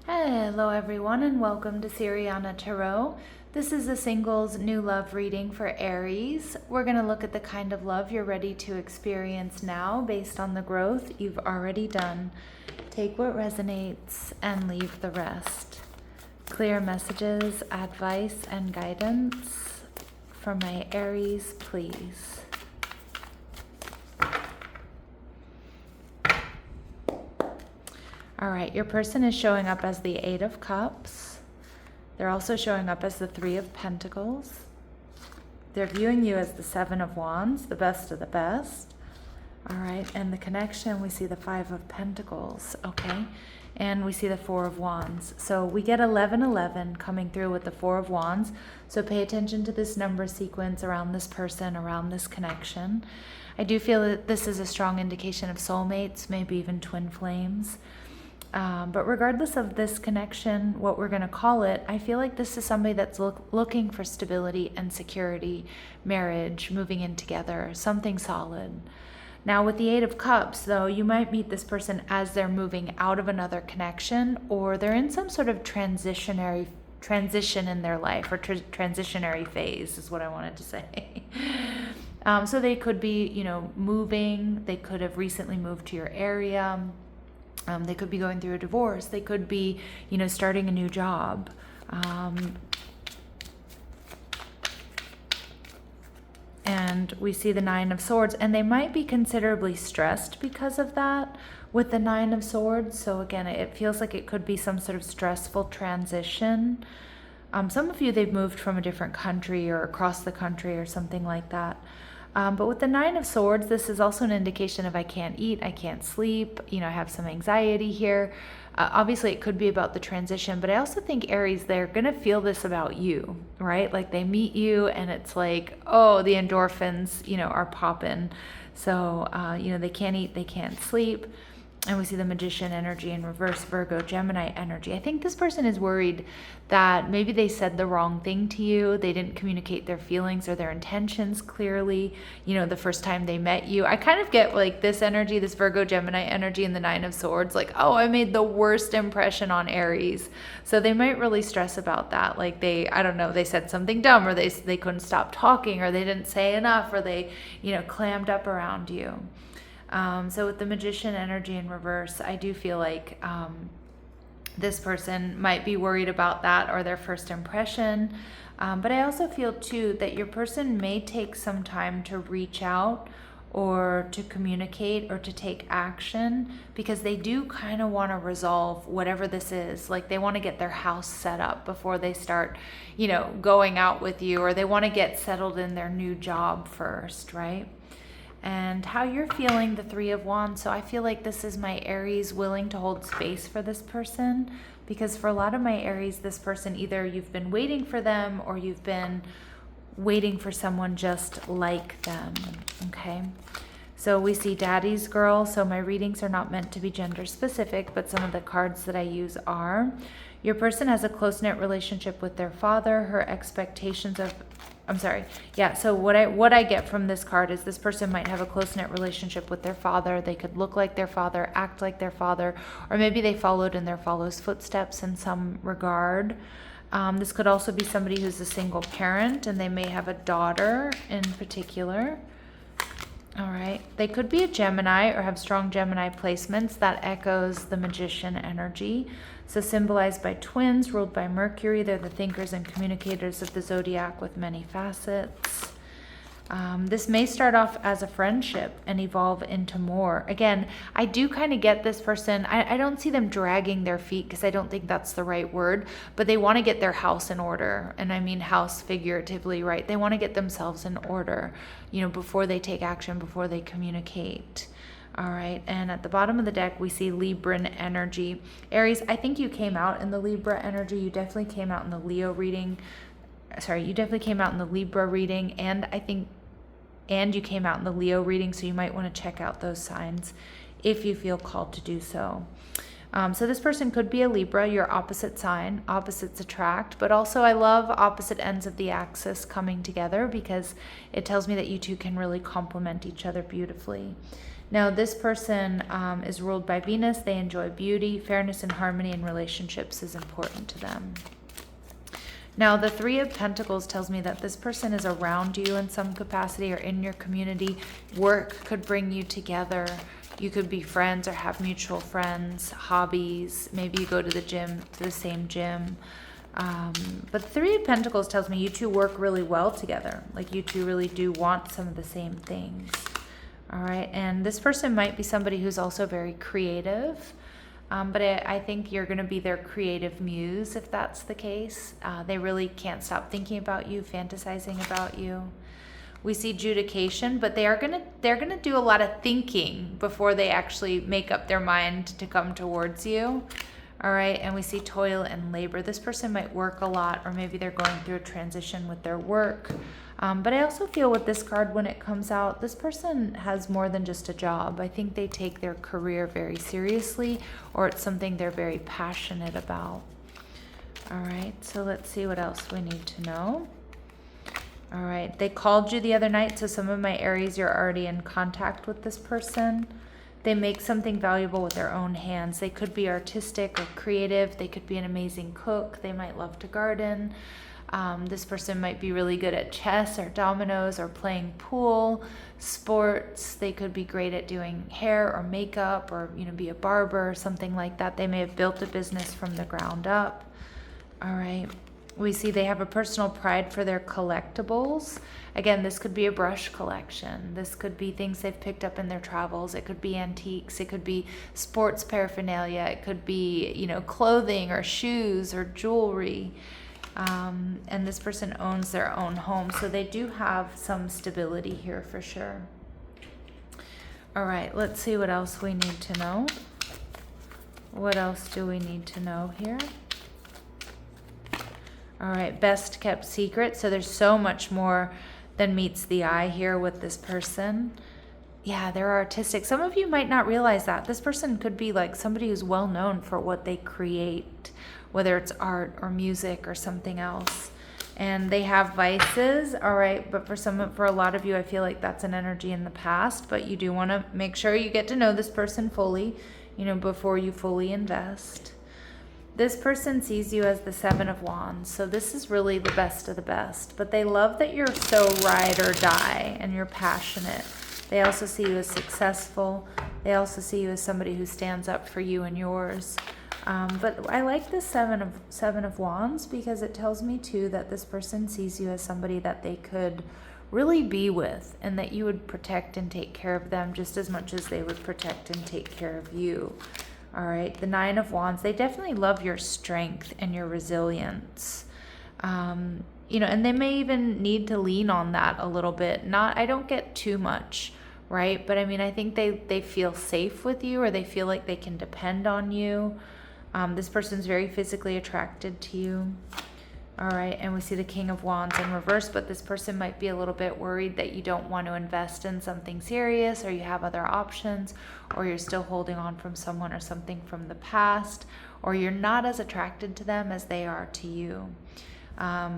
Hello everyone and welcome to Siriana Tarot. This is a singles new love reading for Aries. We're going to look at the kind of love you're ready to experience now based on the growth you've already done. Take what resonates and leave the rest. Clear messages, advice, and guidance for my Aries, please. All right, your person is showing up as the Eight of Cups. They're also showing up as the Three of Pentacles. They're viewing you as the Seven of Wands, the best of the best. All right, and the connection, we see the Five of Pentacles, okay? And we see the Four of Wands. So we get 1111 coming through with the Four of Wands. So pay attention to this number sequence around this person, around this connection. I do feel that this is a strong indication of soulmates, maybe even twin flames. But regardless of this connection, what we're going to call it, I feel like this is somebody that's looking for stability and security, marriage, moving in together, something solid. Now with the Eight of Cups, though, you might meet this person as they're moving out of another connection, or they're in some sort of transition in their life, or transitionary phase is what I wanted to say. So they could be, moving. They could have recently moved to your area. They could be going through a divorce. They could be, starting a new job. And we see the Nine of Swords, and they might be considerably stressed because of that with the Nine of Swords. So again, it feels like it could be some sort of stressful transition. Some of you, they've moved from a different country or across the country or something like that. But with the Nine of Swords, this is also an indication of I can't eat, I can't sleep, I have some anxiety here. Obviously, it could be about the transition, but I also think Aries, they're going to feel this about you, right? Like they meet you and it's like, oh, the endorphins, are popping. So, they can't eat, they can't sleep. And we see the Magician energy in reverse, Virgo, Gemini energy. I think this person is worried that maybe they said the wrong thing to you. They didn't communicate their feelings or their intentions clearly, the first time they met you. I kind of get like this energy, this Virgo, Gemini energy in the Nine of Swords, like, oh, I made the worst impression on Aries. So they might really stress about that. Like they said something dumb, or they couldn't stop talking, or they didn't say enough, or they, clammed up around you. So with the Magician energy in reverse, I do feel like this person might be worried about that or their first impression. But I also feel too that your person may take some time to reach out or to communicate or to take action, because they do kind of want to resolve whatever this is. Like they want to get their house set up before they start, going out with you, or they want to get settled in their new job first, right? And how you're feeling, the Three of Wands. So I feel like this is my Aries willing to hold space for this person, because for a lot of my Aries, this person, either you've been waiting for them or you've been waiting for someone just like them, okay? So we see Daddy's Girl. So my readings are not meant to be gender specific, but some of the cards that I use are. Your person has a close-knit relationship with their father. Her expectations of so what I get from this card is this person might have a close-knit relationship with their father. They could look like their father, act like their father, or maybe they followed in their father's footsteps in some regard. This could also be somebody who's a single parent, and they may have a daughter in particular. All right. They could be a Gemini or have strong Gemini placements. That echoes the Magician energy. So symbolized by twins, ruled by Mercury. They're the thinkers and communicators of the Zodiac with many facets. This may start off as a friendship and evolve into more. Again, I do kind of get this person. I don't see them dragging their feet, because I don't think that's the right word, but they want to get their house in order. And I mean house figuratively, right? They want to get themselves in order, before they take action, before they communicate. All right, and at the bottom of the deck, we see Libran energy. Aries, I think you came out in the Libra energy. You definitely came out in the Leo reading. You definitely came out in the Libra reading, and you came out in the Leo reading, so you might want to check out those signs if you feel called to do so. So this person could be a Libra, your opposite sign. Opposites attract, but also I love opposite ends of the axis coming together, because it tells me that you two can really complement each other beautifully. Now, this person is ruled by Venus. They enjoy beauty. Fairness and harmony in relationships is important to them. Now, the Three of Pentacles tells me that this person is around you in some capacity or in your community. Work could bring you together. You could be friends or have mutual friends, hobbies. Maybe you go to the gym, to the same gym. But Three of Pentacles tells me you two work really well together. Like you two really do want some of the same things. All right. And this person might be somebody who's also very creative. But I think you're going to be their creative muse if that's the case. They really can't stop thinking about you, fantasizing about you. We see judication, but they're gonna do a lot of thinking before they actually make up their mind to come towards you. All right, and we see toil and labor. This person might work a lot, or maybe they're going through a transition with their work. But I also feel with this card, when it comes out, this person has more than just a job. I think they take their career very seriously, or it's something they're very passionate about. All right, so let's see what else we need to know. All right, they called you the other night, so some of my Aries, you're already in contact with this person. They make something valuable with their own hands. They could be artistic or creative. They could be an amazing cook. They might love to garden. This person might be really good at chess or dominoes or playing pool, sports. They could be great at doing hair or makeup, or be a barber or something like that. They may have built a business from the ground up. All right. We see they have a personal pride for their collectibles. Again, this could be a brush collection. This could be things they've picked up in their travels. It could be antiques. It could be sports paraphernalia. It could be, clothing or shoes or jewelry. And this person owns their own home. So they do have some stability here for sure. All right, let's see what else we need to know. What else do we need to know here? All right, best kept secret. So there's so much more than meets the eye here with this person. Yeah, they're artistic. Some of you might not realize that. This person could be like somebody who's well known for what they create, whether it's art or music or something else. And they have vices, all right, but for a lot of you, I feel like that's an energy in the past, but you do want to make sure you get to know this person fully, before you fully invest. This person sees you as the Seven of Wands, so this is really the best of the best. But they love that you're so ride or die and you're passionate. They also see you as successful. They also see you as somebody who stands up for you and yours. But I like this Seven of Wands because it tells me too that this person sees you as somebody that they could really be with, and that you would protect and take care of them just as much as they would protect and take care of you. All right, the Nine of Wands, they definitely love your strength and your resilience. And they may even need to lean on that a little bit. I don't get too much, right? But I think they feel safe with you, or they feel like they can depend on you. This person's very physically attracted to you. All right, and we see the King of Wands in reverse, but this person might be a little bit worried that you don't want to invest in something serious, or you have other options, or you're still holding on from someone or something from the past, or you're not as attracted to them as they are to you.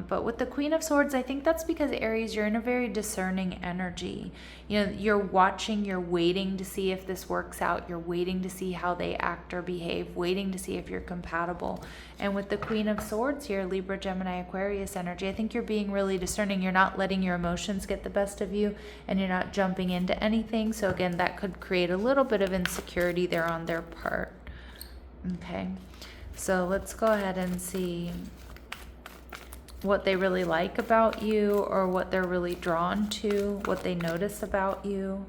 But with the Queen of Swords, I think that's because, Aries, you're in a very discerning energy. You're watching, you're waiting to see if this works out. You're waiting to see how they act or behave, waiting to see if you're compatible. And with the Queen of Swords here, Libra, Gemini, Aquarius energy, I think you're being really discerning. You're not letting your emotions get the best of you, and you're not jumping into anything. So again, that could create a little bit of insecurity there on their part. Okay, so let's go ahead and see what they really like about you, or what they're really drawn to, what they notice about you.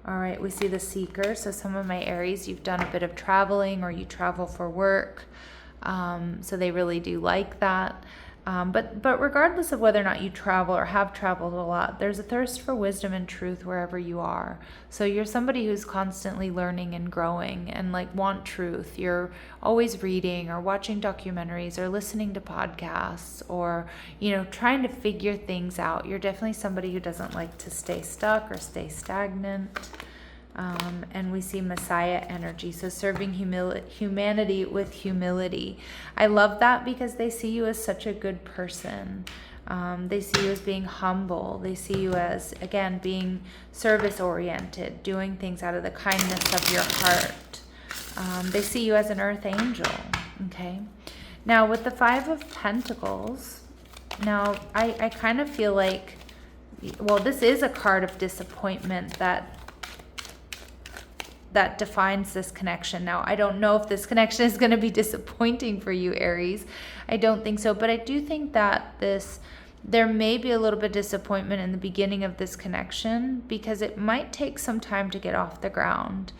All right, we see the Seeker. So some of my Aries, you've done a bit of traveling, or you travel for work. So they really do like that. But regardless of whether or not you travel or have traveled a lot, there's a thirst for wisdom and truth wherever you are. So you're somebody who's constantly learning and growing and want truth. You're always reading or watching documentaries or listening to podcasts, or, trying to figure things out. You're definitely somebody who doesn't like to stay stuck or stay stagnant. And we see Messiah energy, so serving humanity with humility. I love that because they see you as such a good person. They see you as being humble. They see you as, again, being service-oriented, doing things out of the kindness of your heart. They see you as an earth angel, okay? Now, with the Five of Pentacles, now I kind of feel like, well, this is a card of disappointment that defines this connection. Now, I don't know if this connection is going to be disappointing for you, Aries. I don't think so, but I do think that there may be a little bit of disappointment in the beginning of this connection because it might take some time to get off the ground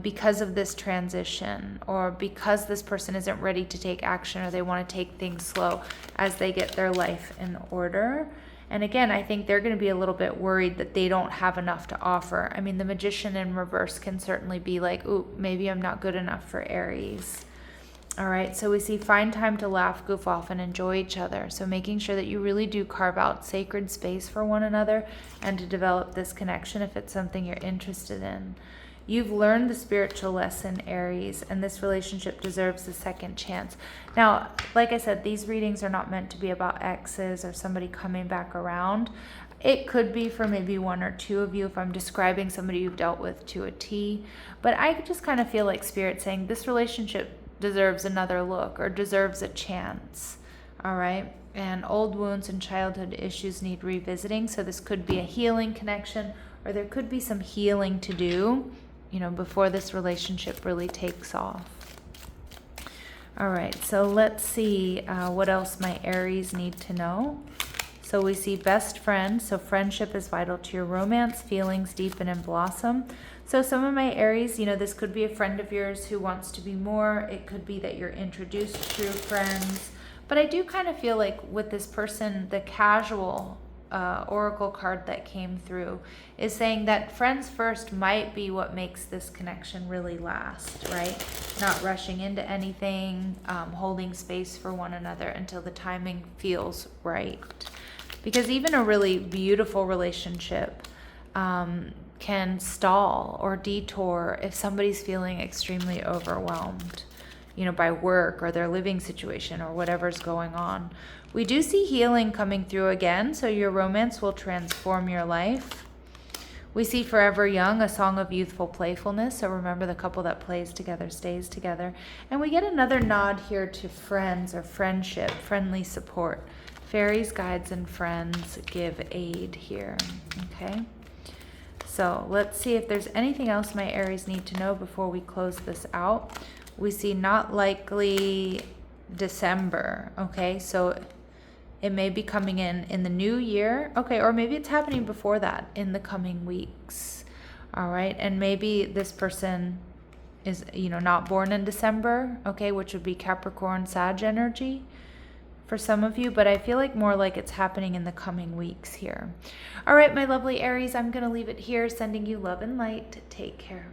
because of this transition, or because this person isn't ready to take action, or they want to take things slow as they get their life in order. And again, I think they're going to be a little bit worried that they don't have enough to offer. I mean, the Magician in reverse can certainly be like, ooh, maybe I'm not good enough for Aries. All right, so we see find time to laugh, goof off, and enjoy each other. So making sure that you really do carve out sacred space for one another and to develop this connection if it's something you're interested in. You've learned the spiritual lesson, Aries, and this relationship deserves a second chance. Now, like I said, these readings are not meant to be about exes or somebody coming back around. It could be for maybe one or two of you if I'm describing somebody you've dealt with to a T. But I just kind of feel like Spirit saying this relationship deserves another look or deserves a chance. All right? And old wounds and childhood issues need revisiting. So this could be a healing connection, or there could be some healing to do, before this relationship really takes off. All right, so let's see what else my Aries need to know. So we see best friend. So friendship is vital to your romance. Feelings deepen and blossom. So some of my Aries, this could be a friend of yours who wants to be more. It could be that you're introduced to true friends. But I do kind of feel like with this person, the casual oracle card that came through is saying that friends first might be what makes this connection really last, right? Not rushing into anything, holding space for one another until the timing feels right. Because even a really beautiful relationship can stall or detour if somebody's feeling extremely overwhelmed, by work or their living situation or whatever's going on. We do see healing coming through again, so your romance will transform your life. We see Forever Young, a song of youthful playfulness. So remember, the couple that plays together stays together. And we get another nod here to friends or friendship, friendly support. Fairies, guides, and friends give aid here. Okay. So let's see if there's anything else my Aries need to know before we close this out. We see not likely December. Okay, so it may be coming in the new year. Okay, or maybe it's happening before that in the coming weeks. All right, and maybe this person is, not born in December, okay, which would be Capricorn, Sag energy for some of you, but I feel like more like it's happening in the coming weeks here. All right, my lovely Aries, I'm going to leave it here, sending you love and light. Take care.